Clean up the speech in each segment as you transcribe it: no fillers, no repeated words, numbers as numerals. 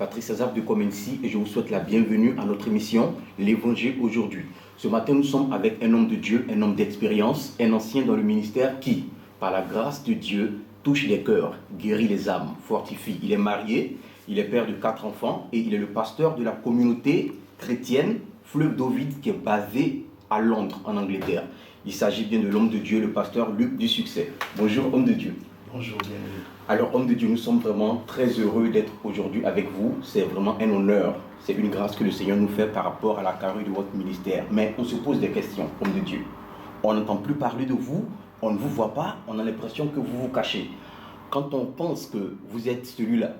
Patrice César de Comency et je vous souhaite la bienvenue à notre émission L'Évangile aujourd'hui. Ce matin, nous sommes avec un homme de Dieu, un homme d'expérience, un ancien dans le ministère qui, par la grâce de Dieu, touche les cœurs, guérit les âmes, fortifie. Il est marié, il est père de 4 enfants et il est le pasteur de la communauté chrétienne Fleuve d'Ovid qui est basée à Londres, en Angleterre. Il s'agit bien de l'homme de Dieu, le pasteur Luc du Succès. Bonjour, homme de Dieu. Bonjour, bienvenue. Alors, homme de Dieu, nous sommes vraiment très heureux d'être aujourd'hui avec vous. C'est vraiment un honneur. C'est une grâce que le Seigneur nous fait par rapport à la carrure de votre ministère. Mais on se pose des questions, homme de Dieu. On n'entend plus parler de vous, on ne vous voit pas, on a l'impression que vous vous cachez. Quand on pense que vous êtes celui-là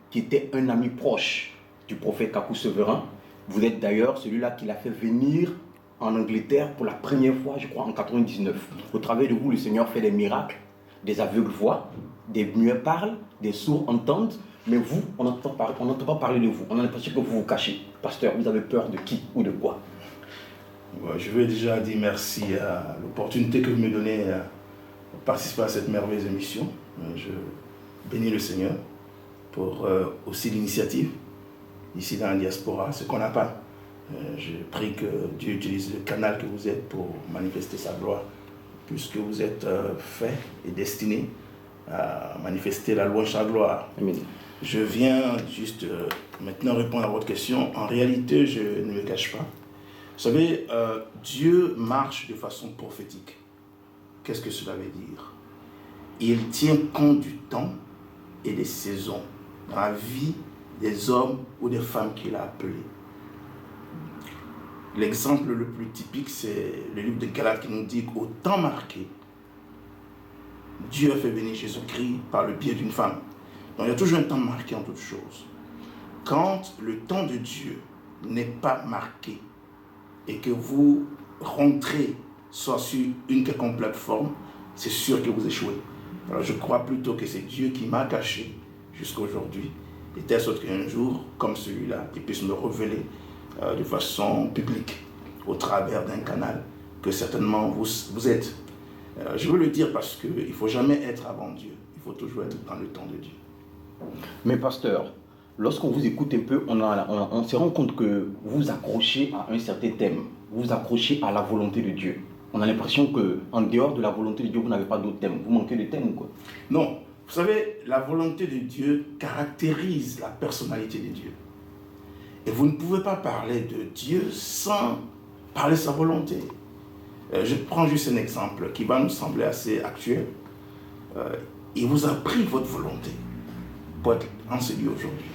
qui était un ami proche du prophète Kakou Severin, vous êtes d'ailleurs celui-là qui l'a fait venir en Angleterre pour la première fois, je crois, en 99. Au travers de vous, le Seigneur fait des miracles. Des aveugles voient, des muets parlent, des sourds entendent, mais vous, on n'entend pas parler de vous. On a l'impression que vous vous cachez. Pasteur, vous avez peur de qui ou de quoi? Je veux déjà dire merci à l'opportunité que vous me donnez de participer à cette merveilleuse émission. Je bénis le Seigneur pour aussi l'initiative ici dans la diaspora, ce qu'on n'a pas. Je prie que Dieu utilise le canal que vous êtes pour manifester sa gloire, puisque vous êtes fait et destiné à manifester la louange de sa gloire. Amen. Je viens juste maintenant répondre à votre question. En réalité, je ne me cache pas. Vous savez, Dieu marche de façon prophétique. Qu'est-ce que cela veut dire? Il tient compte du temps et des saisons dans la vie des hommes ou des femmes qu'il a appelés. L'exemple le plus typique, c'est le livre de Galates qui nous dit qu'au temps marqué, Dieu a fait venir Jésus-Christ par le biais d'une femme. Donc il y a toujours un temps marqué en toutes choses. Quand le temps de Dieu n'est pas marqué et que vous rentrez soit sur une quelconque plateforme, c'est sûr que vous échouez. Alors je crois plutôt que c'est Dieu qui m'a caché jusqu'à aujourd'hui, de telle sorte qu'un jour, comme celui-là, il puisse me révéler de façon publique, au travers d'un canal que certainement vous êtes. Je veux le dire parce qu'il ne faut jamais être avant Dieu, il faut toujours être dans le temps de Dieu. Mais pasteur, lorsqu'on vous écoute un peu, on se rend compte que vous accrochez à un certain thème, vous accrochez à la volonté de Dieu. On a l'impression qu'en dehors de la volonté de Dieu, vous n'avez pas d'autre thème, vous manquez de thème ou quoi? Non, vous savez, la volonté de Dieu caractérise la personnalité de Dieu. Et vous ne pouvez pas parler de Dieu sans parler de sa volonté. Je prends juste un exemple qui va nous sembler assez actuel. Il vous a pris votre volonté pour être en ce lieu aujourd'hui.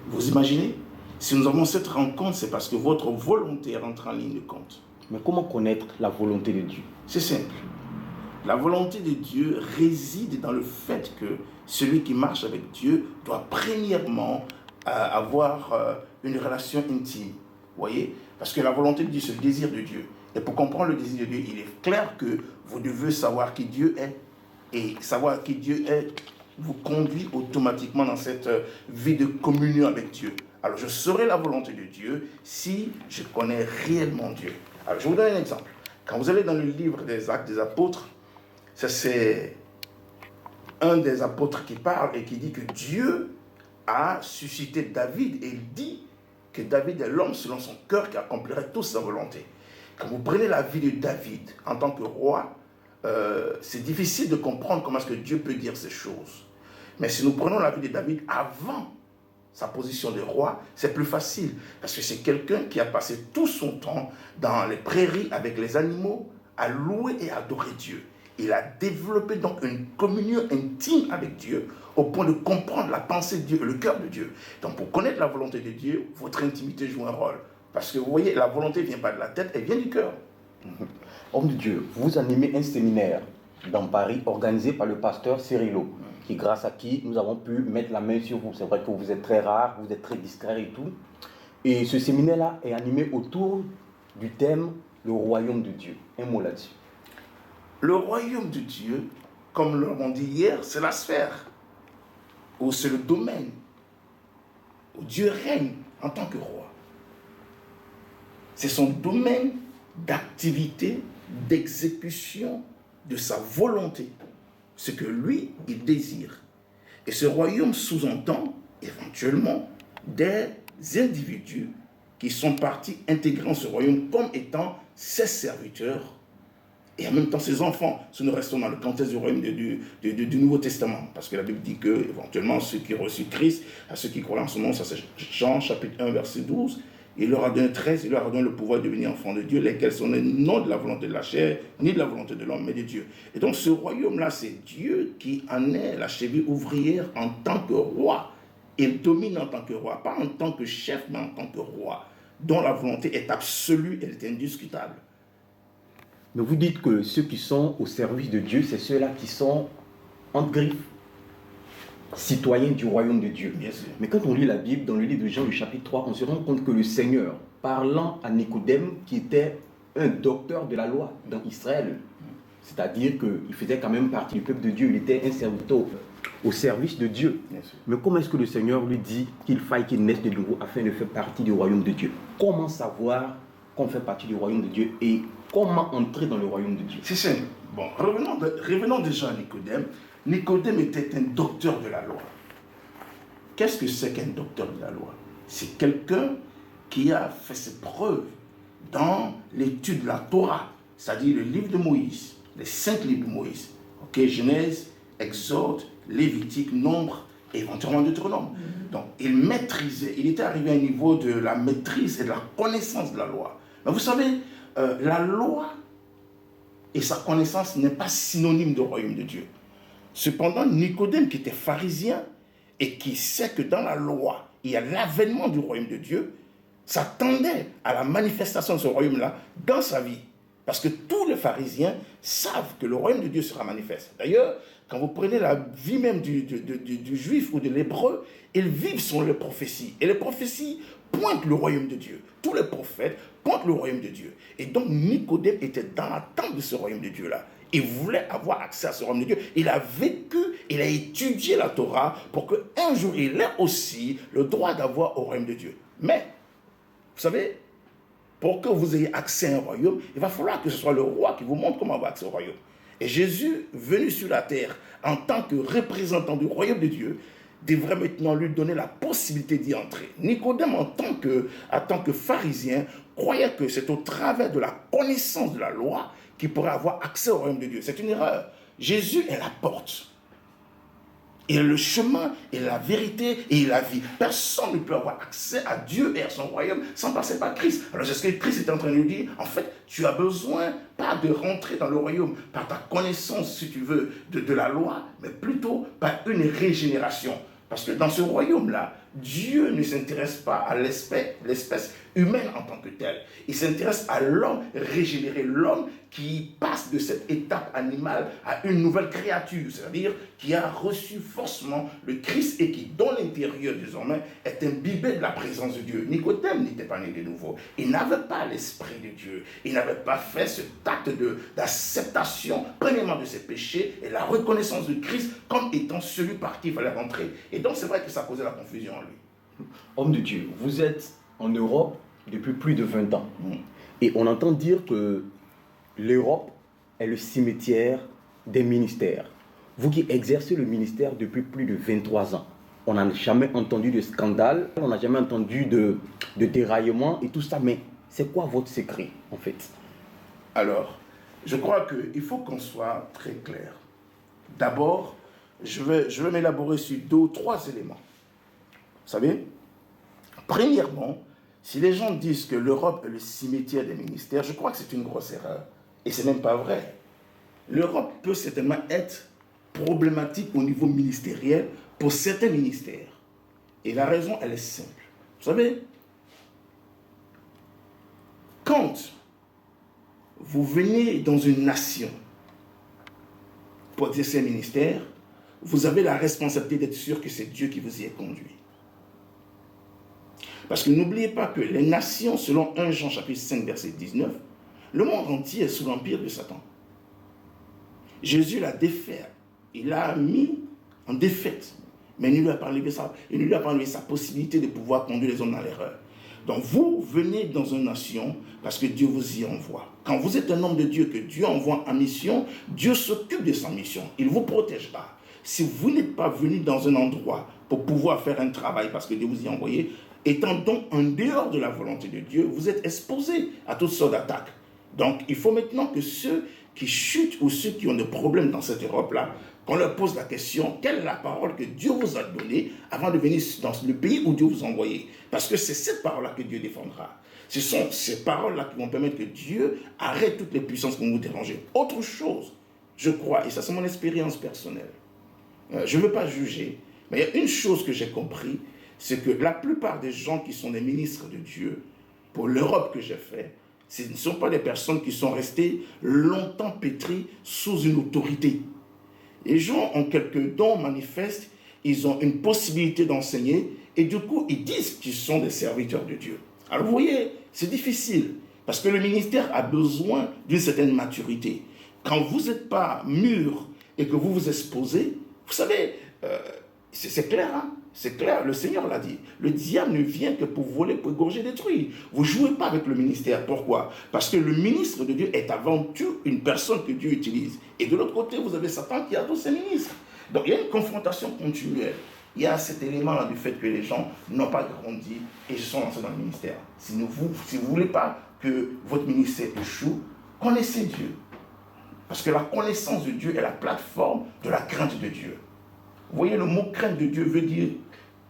Vous imaginez? Si nous avons cette rencontre, c'est parce que votre volonté rentre en ligne de compte. Mais comment connaître la volonté de Dieu? C'est simple. La volonté de Dieu réside dans le fait que celui qui marche avec Dieu doit premièrement avoir une relation intime. Vous voyez? Parce que la volonté de Dieu, c'est le désir de Dieu. Et pour comprendre le désir de Dieu, il est clair que vous devez savoir qui Dieu est. Et savoir qui Dieu est vous conduit automatiquement dans cette vie de communion avec Dieu. Alors je saurai la volonté de Dieu si je connais réellement Dieu. Alors je vous donne un exemple. Quand vous allez dans le livre des Actes des Apôtres, ça c'est un des apôtres qui parle et qui dit que Dieu a suscité David et il dit que David est l'homme selon son cœur qui accomplirait toute sa volonté. Quand vous prenez la vie de David en tant que roi, c'est difficile de comprendre comment est-ce que Dieu peut dire ces choses. Mais si nous prenons la vie de David avant sa position de roi, c'est plus facile. Parce que c'est quelqu'un qui a passé tout son temps dans les prairies avec les animaux à louer et adorer Dieu. Il a développé donc une communion intime avec Dieu au point de comprendre la pensée de Dieu et le cœur de Dieu. Donc pour connaître la volonté de Dieu, votre intimité joue un rôle. Parce que vous voyez, la volonté ne vient pas de la tête, elle vient du cœur. Homme de Dieu, vous animez un séminaire dans Paris organisé par le pasteur Cyrilo, qui grâce à qui nous avons pu mettre la main sur vous. C'est vrai que vous êtes très rare, vous êtes très discret et tout. Et ce séminaire-là est animé autour du thème « Le royaume de Dieu ». Un mot là-dessus. Le royaume de Dieu, comme l'on dit hier, c'est la sphère, ou c'est le domaine où Dieu règne en tant que roi. C'est son domaine d'activité, d'exécution de sa volonté, ce que lui, il désire. Et ce royaume sous-entend, éventuellement, des individus qui sont partis intégrant ce royaume comme étant ses serviteurs et en même temps ses enfants. Si nous restons dans le contexte du royaume du Nouveau Testament, parce que la Bible dit que éventuellement ceux qui ont reçu Christ, à ceux qui croient en son nom, ça c'est Jean chapitre 1 verset 12, il leur a donné 13, il leur a donné le pouvoir de devenir enfants de Dieu, lesquels sont nés non de la volonté de la chair, ni de la volonté de l'homme, mais de Dieu. Et donc ce royaume-là, c'est Dieu qui en est la cheville ouvrière en tant que roi. Il domine en tant que roi, pas en tant que chef, mais en tant que roi, dont la volonté est absolue, elle est indiscutable. Mais vous dites que ceux qui sont au service de Dieu, c'est ceux-là qui sont, entre griffes, citoyens du royaume de Dieu. Bien sûr. Mais quand on lit la Bible, dans le livre de Jean, le chapitre 3, on se rend compte que le Seigneur, parlant à Nicodème, qui était un docteur de la loi dans Israël, c'est-à-dire qu'il faisait quand même partie du peuple de Dieu, il était un serviteur au service de Dieu. Mais comment est-ce que le Seigneur lui dit qu'il faille qu'il naisse de nouveau afin de faire partie du royaume de Dieu? Comment savoir qu'on fait partie du royaume de Dieu et comment entrer dans le royaume de Dieu? C'est simple. Bon, revenons déjà à Nicodème. Nicodème était un docteur de la loi. Qu'est-ce que c'est qu'un docteur de la loi? C'est quelqu'un qui a fait ses preuves dans l'étude de la Torah, c'est-à-dire le livre de Moïse, les 5 livres de Moïse. Ok, Genèse, Exode, Lévitique, Nombre et éventuellement Deutéronome. Donc, il maîtrisait, il était arrivé à un niveau de la maîtrise et de la connaissance de la loi. Mais vous savez, la loi et sa connaissance n'est pas synonyme de royaume de Dieu. Cependant, Nicodème, qui était pharisien et qui sait que dans la loi, il y a l'avènement du royaume de Dieu, s'attendait à la manifestation de ce royaume-là dans sa vie. Parce que tous les pharisiens savent que le royaume de Dieu sera manifeste. D'ailleurs, quand vous prenez la vie même du juif ou de l'hébreu, ils vivent selon les prophéties. Et les prophéties pointent le royaume de Dieu. Tous les prophètes pointent le royaume de Dieu. Et donc Nicodème était dans l'attente de ce royaume de Dieu-là. Il voulait avoir accès à ce royaume de Dieu. Il a vécu, il a étudié la Torah pour qu'un jour il ait aussi le droit d'avoir au royaume de Dieu. Mais, vous savez, pour que vous ayez accès à un royaume, il va falloir que ce soit le roi qui vous montre comment avoir accès au royaume. Et Jésus, venu sur la terre en tant que représentant du royaume de Dieu, devrait maintenant lui donner la possibilité d'y entrer. Nicodème, en tant que pharisien, croyait que c'est au travers de la connaissance de la loi qu'il pourrait avoir accès au royaume de Dieu. C'est une erreur. Jésus est la porte. Il est le chemin, il est la vérité et il est la vie. Personne ne peut avoir accès à Dieu et à son royaume sans passer par Christ. Alors c'est ce que Christ est en train de nous dire. En fait, tu as besoin pas de rentrer dans le royaume par ta connaissance, si tu veux, de la loi, mais plutôt par une régénération. Parce que dans ce royaume-là, Dieu ne s'intéresse pas à l'espèce humaine en tant que telle. Il s'intéresse à l'homme régénéré, l'homme qui passe de cette étape animale à une nouvelle créature, c'est-à-dire qui a reçu forcément le Christ et qui, dans l'intérieur désormais, est imbibé de la présence de Dieu. Nicodème n'était pas né de nouveau. Il n'avait pas l'esprit de Dieu. Il n'avait pas fait cet acte d'acceptation, premièrement de ses péchés et la reconnaissance de Christ comme étant celui par qui il fallait rentrer. Et donc c'est vrai que ça causait la confusion en lui. Homme de Dieu, vous êtes en Europe depuis plus de 20 ans. Et on entend dire que l'Europe est le cimetière des ministères. Vous qui exercez le ministère depuis plus de 23 ans, on n'a jamais entendu de scandale, on n'a jamais entendu de déraillement et tout ça, mais c'est quoi votre secret en fait? Alors, je crois qu'il faut qu'on soit très clair. D'abord, je vais m'élaborer sur 2 ou 3 éléments. Vous savez, premièrement, si les gens disent que l'Europe est le cimetière des ministères, je crois que c'est une grosse erreur. Et ce n'est même pas vrai. L'Europe peut certainement être problématique au niveau ministériel pour certains ministères. Et la raison, elle est simple. Vous savez, quand vous venez dans une nation pour exercer un ministère, vous avez la responsabilité d'être sûr que c'est Dieu qui vous y est conduit. Parce que n'oubliez pas que les nations, selon 1 Jean chapitre 5, verset 19, le monde entier est sous l'empire de Satan. Jésus l'a défait, il l'a mis en défaite, mais il ne lui a pas enlevé sa possibilité de pouvoir conduire les hommes dans l'erreur. Donc vous venez dans une nation parce que Dieu vous y envoie. Quand vous êtes un homme de Dieu que Dieu envoie en mission, Dieu s'occupe de sa mission, il vous protégera. Si vous n'êtes pas venu dans un endroit pour pouvoir faire un travail parce que Dieu vous y a envoyé, étant donc en dehors de la volonté de Dieu, vous êtes exposés à toutes sortes d'attaques. Donc, il faut maintenant que ceux qui chutent ou ceux qui ont des problèmes dans cette Europe-là, qu'on leur pose la question, quelle est la parole que Dieu vous a donnée avant de venir dans le pays où Dieu vous a envoyé? Parce que c'est cette parole-là que Dieu défendra. Ce sont ces paroles-là qui vont permettre que Dieu arrête toutes les puissances qui vont vous déranger. Autre chose, je crois, et ça c'est mon expérience personnelle, je ne veux pas juger, mais il y a une chose que j'ai compris, c'est que la plupart des gens qui sont des ministres de Dieu, pour l'Europe que j'ai fait, ce ne sont pas des personnes qui sont restées longtemps pétries sous une autorité. Les gens ont quelques dons manifestes, ils ont une possibilité d'enseigner, et du coup, ils disent qu'ils sont des serviteurs de Dieu. Alors vous voyez, c'est difficile, parce que le ministère a besoin d'une certaine maturité. Quand vous n'êtes pas mûr et que vous vous exposez, vous savez, c'est clair, hein? C'est clair, le Seigneur l'a dit. Le diable ne vient que pour voler, pour égorger, détruire. Vous ne jouez pas avec le ministère. Pourquoi? Parce que le ministre de Dieu est avant tout une personne que Dieu utilise. Et de l'autre côté, vous avez Satan qui a tous ses ministres. Donc il y a une confrontation continuelle. Il y a cet élément-là du fait que les gens n'ont pas grandi et se sont lancés dans le ministère. Si vous ne voulez pas que votre ministère échoue, connaissez Dieu. Parce que la connaissance de Dieu est la plateforme de la crainte de Dieu. Vous voyez, le mot crainte de Dieu veut dire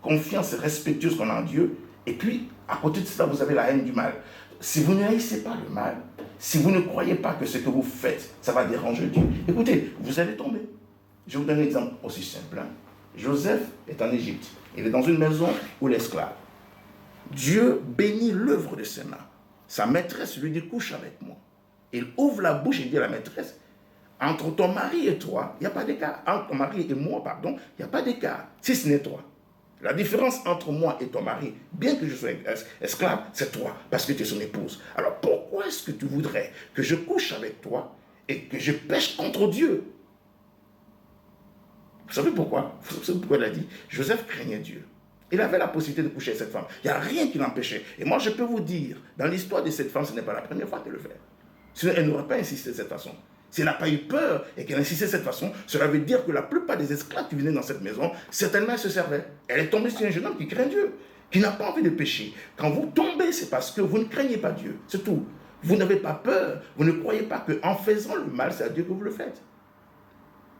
confiance respectueuse qu'on a en Dieu. Et puis, à côté de cela, vous avez la haine du mal. Si vous ne haïssez pas le mal, si vous ne croyez pas que ce que vous faites, ça va déranger Dieu, écoutez, vous allez tomber. Je vous donne un exemple aussi simple. Joseph est en Égypte. Il est dans une maison où l'esclave. Dieu bénit l'œuvre de ses mains. Sa maîtresse lui dit, couche avec moi. Il ouvre la bouche et dit à la maîtresse, entre ton mari et toi, il n'y a pas d'écart. Entre ton mari et moi, pardon, il n'y a pas d'écart. Si ce n'est toi. La différence entre moi et ton mari, bien que je sois esclave, c'est toi, parce que tu es son épouse. Alors pourquoi est-ce que tu voudrais que je couche avec toi et que je pêche contre Dieu? Vous savez pourquoi? Vous savez pourquoi il a dit? Joseph craignait Dieu. Il avait la possibilité de coucher avec cette femme. Il n'y a rien qui l'empêchait. Et moi, je peux vous dire, dans l'histoire de cette femme, ce n'est pas la première fois qu'elle le fait. Sinon, elle n'aurait pas insisté de cette façon. Si elle n'a pas eu peur et qu'elle insistait de cette façon, cela veut dire que la plupart des esclaves qui venaient dans cette maison, certainement elle se servaient. Elle est tombée sur un jeune homme qui craint Dieu, qui n'a pas envie de pécher. Quand vous tombez, c'est parce que vous ne craignez pas Dieu. C'est tout. Vous n'avez pas peur. Vous ne croyez pas qu'en faisant le mal, c'est à Dieu que vous le faites.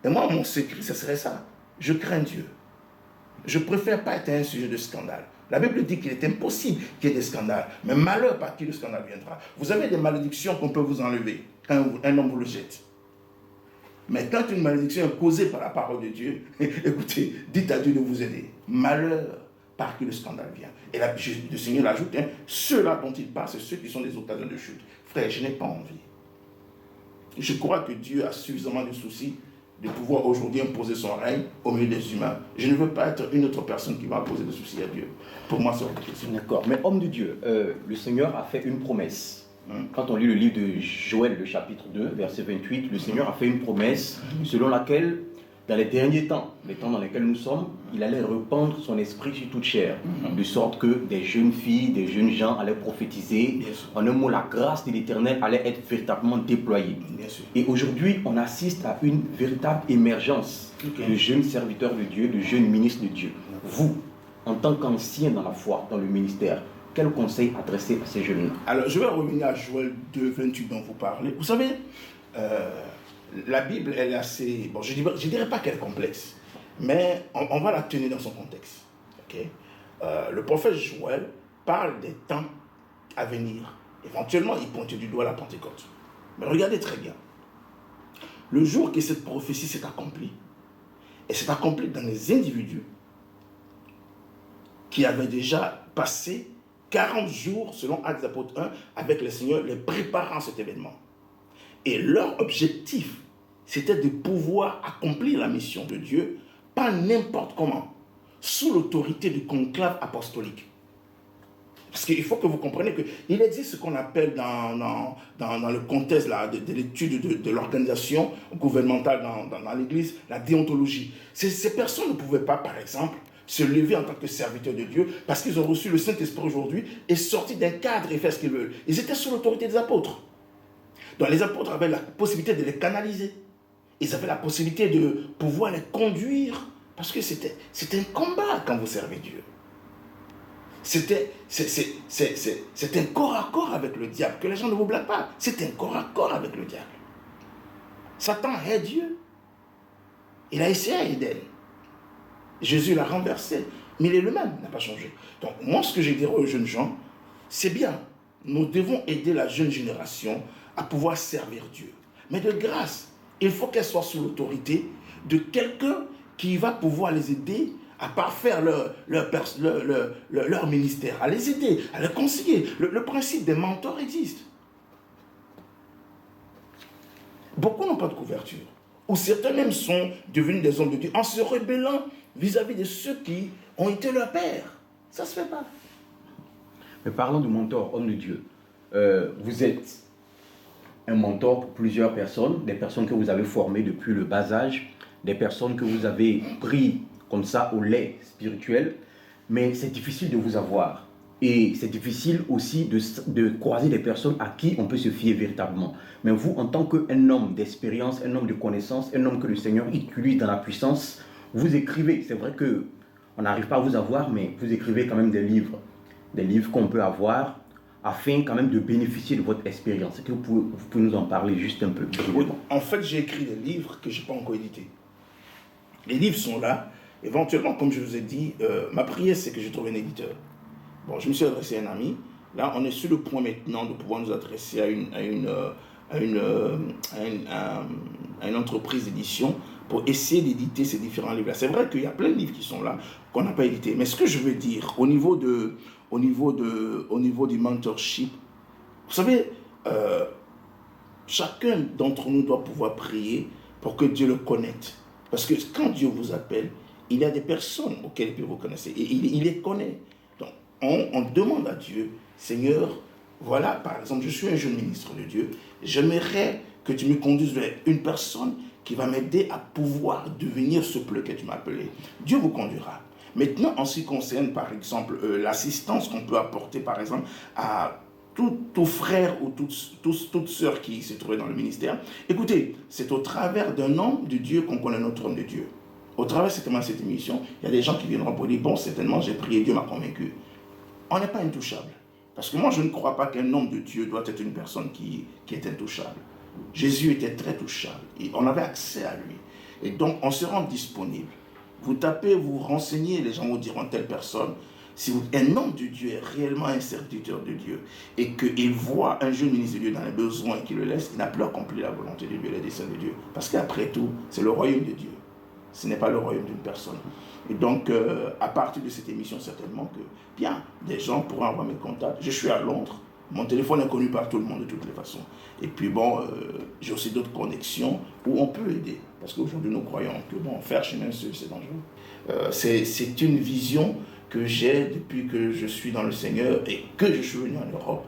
Et moi, mon secret, ce serait ça. Je crains Dieu. Je préfère pas être un sujet de scandale. La Bible dit qu'il est impossible qu'il y ait des scandales. Mais malheur par qui le scandale viendra. Vous avez des malédictions qu'on peut vous enlever. Un homme vous le jette. Mais quand une malédiction est causée par la parole de Dieu, écoutez, dites à Dieu de vous aider. Malheur par qui le scandale vient. Et là, le Seigneur ajoute, ceux-là dont il parle, c'est ceux qui sont des occasions de chute. Frère, je n'ai pas envie. Je crois que Dieu a suffisamment de soucis de pouvoir aujourd'hui imposer son règne au milieu des humains. Je ne veux pas être une autre personne qui va imposer des soucis à Dieu. Pour moi, c'est autre chose. D'accord. Mais homme de Dieu, le Seigneur a fait une promesse. Quand on lit le livre de Joël, le chapitre 2, verset 28, le Seigneur a fait une promesse selon laquelle, dans les derniers temps, les temps dans lesquels nous sommes, il allait répandre son esprit sur toute chair, de sorte que des jeunes filles, des jeunes gens allaient prophétiser. En un mot, la grâce de l'Éternel allait être véritablement déployée. Et aujourd'hui, on assiste à une véritable émergence de jeunes serviteurs de Dieu, de jeunes ministres de Dieu. Vous, en tant qu'ancien dans la foi, dans le ministère, quel conseil adresser à ces jeunes-là? Alors, je vais revenir à Joël 2, 28 dont vous parlez. Vous savez, la Bible, elle est assez... Bon, je ne dirais pas qu'elle est complexe, mais on va la tenir dans son contexte. Okay? Le prophète Joël parle des temps à venir. Éventuellement, il pointe du doigt à la Pentecôte. Mais regardez très bien. Le jour que cette prophétie s'est accomplie, et s'est accomplie dans les individus qui avaient déjà passé 40 jours, selon Actes des Apôtres 1, avec le Seigneur, les préparant à cet événement. Et leur objectif, c'était de pouvoir accomplir la mission de Dieu, pas n'importe comment, sous l'autorité du conclave apostolique. Parce qu'il faut que vous compreniez qu'il existe ce qu'on appelle dans le contexte là, de l'étude de l'organisation gouvernementale dans l'Église, la déontologie. Ces personnes ne pouvaient pas, par exemple, se lever en tant que serviteurs de Dieu parce qu'ils ont reçu le Saint-Esprit aujourd'hui et sortis d'un cadre et faire ce qu'ils veulent. Ils étaient sous l'autorité des apôtres. Donc les apôtres avaient la possibilité de les canaliser. Ils avaient la possibilité de pouvoir les conduire Parce que c'est un combat quand vous servez Dieu. C'est un corps à corps avec le diable. Que les gens ne vous blaguent pas. C'est un corps à corps avec le diable. Satan est Dieu. Il a essayé à Éden. Jésus l'a renversé. Mais il est le même, il n'a pas changé. Donc moi, ce que je dirais aux jeunes gens, c'est bien. Nous devons aider la jeune génération à pouvoir servir Dieu. Mais de grâce, il faut qu'elle soit sous l'autorité de quelqu'un qui va pouvoir les aider à parfaire leur ministère, à les aider, à les conseiller. Le principe des mentors existe. Beaucoup n'ont pas de couverture. Ou certains même sont devenus des hommes de Dieu en se rebellant vis-à-vis de ceux qui ont été leurs pères. Ça ne se fait pas. Mais parlons de mentor, homme de Dieu. Vous êtes un mentor pour plusieurs personnes, des personnes que vous avez formées depuis le bas âge, des personnes que vous avez pris comme ça au lait spirituel, mais c'est difficile de vous avoir. Et c'est difficile aussi de croiser des personnes à qui on peut se fier véritablement. Mais vous, en tant qu'un homme d'expérience, un homme de connaissance, un homme que le Seigneur utilise dans la puissance, vous écrivez. C'est vrai qu'on n'arrive pas à vous avoir, mais vous écrivez quand même des livres qu'on peut avoir, afin quand même de bénéficier de votre expérience. Est-ce que vous pouvez nous en parler juste un peu? Oui, en fait, j'ai écrit des livres que je n'ai pas encore édités. Les livres sont là. Éventuellement, comme je vous ai dit, ma prière, c'est que je trouve un éditeur. Bon, je me suis adressé à un ami. Là, on est sur le point maintenant de pouvoir nous adresser à une entreprise d'édition pour essayer d'éditer ces différents livres-là. C'est vrai qu'il y a plein de livres qui sont là, qu'on n'a pas édités. Mais ce que je veux dire, au niveau du mentorship, vous savez, chacun d'entre nous doit pouvoir prier pour que Dieu le connecte. Parce que quand Dieu vous appelle, il y a des personnes auxquelles il peut vous connaître. Et il les connaît. Donc, on demande à Dieu, Seigneur, voilà, par exemple, je suis un jeune ministre de Dieu, j'aimerais que tu me conduises vers une personne qui va m'aider à pouvoir devenir ce que tu m'as appelé. Dieu vous conduira. Maintenant, en ce qui concerne, par exemple, l'assistance qu'on peut apporter, par exemple, à tout frère ou toute sœur qui se trouvait dans le ministère, écoutez, c'est au travers d'un homme de Dieu qu'on connaît notre homme de Dieu. Au travers certainement de cette émission, il y a des gens qui viendront pour dire, bon, certainement, j'ai prié, Dieu m'a convaincu. On n'est pas intouchable. Parce que moi, je ne crois pas qu'un homme de Dieu doit être une personne qui est intouchable. Jésus était très touchable. Et on avait accès à lui. Et donc, on se rend disponible. Vous tapez, vous renseignez, les gens vous diront telle personne. Si un homme de Dieu est réellement un serviteur de Dieu et qu'il voit un jeune ministre de Dieu dans les besoins et qu'il le laisse, il n'a plus accompli la volonté de Dieu, les desseins de Dieu. Parce qu'après tout, c'est le royaume de Dieu. Ce n'est pas le royaume d'une personne. Et donc, à partir de cette émission, certainement que, bien, des gens pourront avoir mes contacts. Je suis à Londres. Mon téléphone est connu par tout le monde de toutes les façons. Et puis, bon, j'ai aussi d'autres connexions où on peut aider. Parce qu'aujourd'hui, nous croyons que, bon, faire chemin seul, c'est dangereux. C'est une vision que j'ai depuis que je suis dans le Seigneur et que je suis venu en Europe.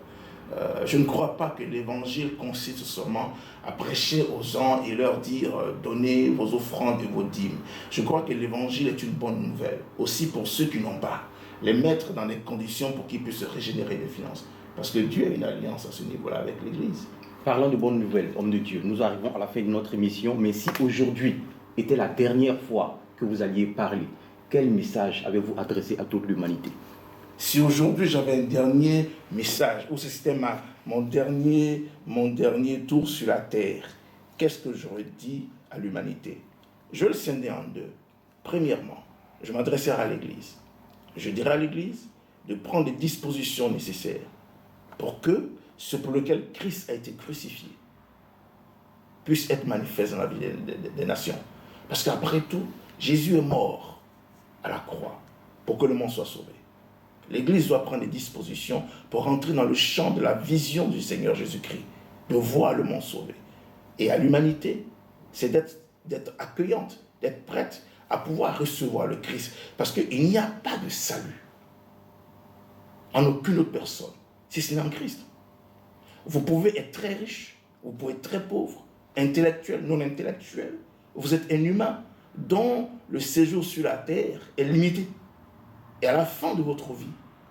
Je ne crois pas que l'évangile consiste seulement à prêcher aux gens et leur dire donnez vos offrandes et vos dîmes. Je crois que l'évangile est une bonne nouvelle, aussi pour ceux qui n'ont pas, les mettre dans des conditions pour qu'ils puissent se régénérer des finances. Parce que Dieu a une alliance à ce niveau-là avec l'Église. Parlons de bonnes nouvelles, homme de Dieu. Nous arrivons à la fin de notre émission, mais si aujourd'hui était la dernière fois que vous alliez parler, quel message avez-vous adressé à toute l'humanité? Si aujourd'hui j'avais un dernier message, ou si c'était mon dernier tour sur la terre, qu'est-ce que j'aurais dit à l'humanité? Je le scindais en deux. Premièrement, je m'adresserai à l'Église. Je dirais à l'Église de prendre les dispositions nécessaires pour que ce pour lequel Christ a été crucifié puisse être manifeste dans la vie des nations. Parce qu'après tout, Jésus est mort à la croix pour que le monde soit sauvé. L'Église doit prendre des dispositions pour entrer dans le champ de la vision du Seigneur Jésus-Christ, de voir le monde sauvé. Et à l'humanité, c'est d'être accueillante, d'être prête à pouvoir recevoir le Christ. Parce qu'il n'y a pas de salut en aucune autre personne, si ce n'est en Christ. Vous pouvez être très riche, vous pouvez être très pauvre, intellectuel, non intellectuel. Vous êtes un humain dont le séjour sur la terre est limité. Et à la fin de votre vie,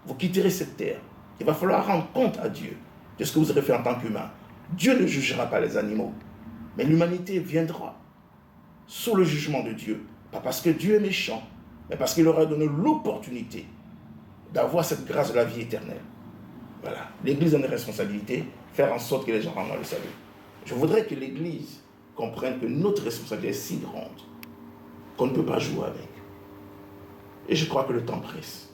vous quitterez cette terre. Il va falloir rendre compte à Dieu de ce que vous avez fait en tant qu'humain. Dieu ne jugera pas les animaux, mais l'humanité viendra sous le jugement de Dieu Pas parce que Dieu est méchant, mais parce qu'il leur a donné l'opportunité d'avoir cette grâce de la vie éternelle. Voilà. L'Église a une responsabilité, faire en sorte que les gens rentrent dans le salut. Je voudrais que l'Église comprenne que notre responsabilité est si grande qu'on ne peut pas jouer avec. Et je crois que le temps presse.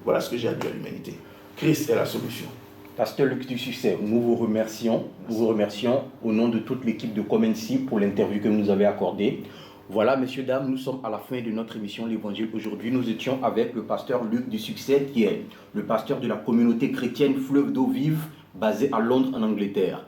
Voilà ce que j'ai à dire à l'humanité. Christ est la solution. Pasteur Luc du Succès, nous vous remercions. Nous vous remercions au nom de toute l'équipe de Comency pour l'interview que vous nous avez accordée. Voilà, messieurs, dames, nous sommes à la fin de notre émission L'Évangile aujourd'hui. Nous étions avec le pasteur Luc du Succès, qui est le pasteur de la communauté chrétienne Fleuve d'eau vive, basée à Londres, en Angleterre.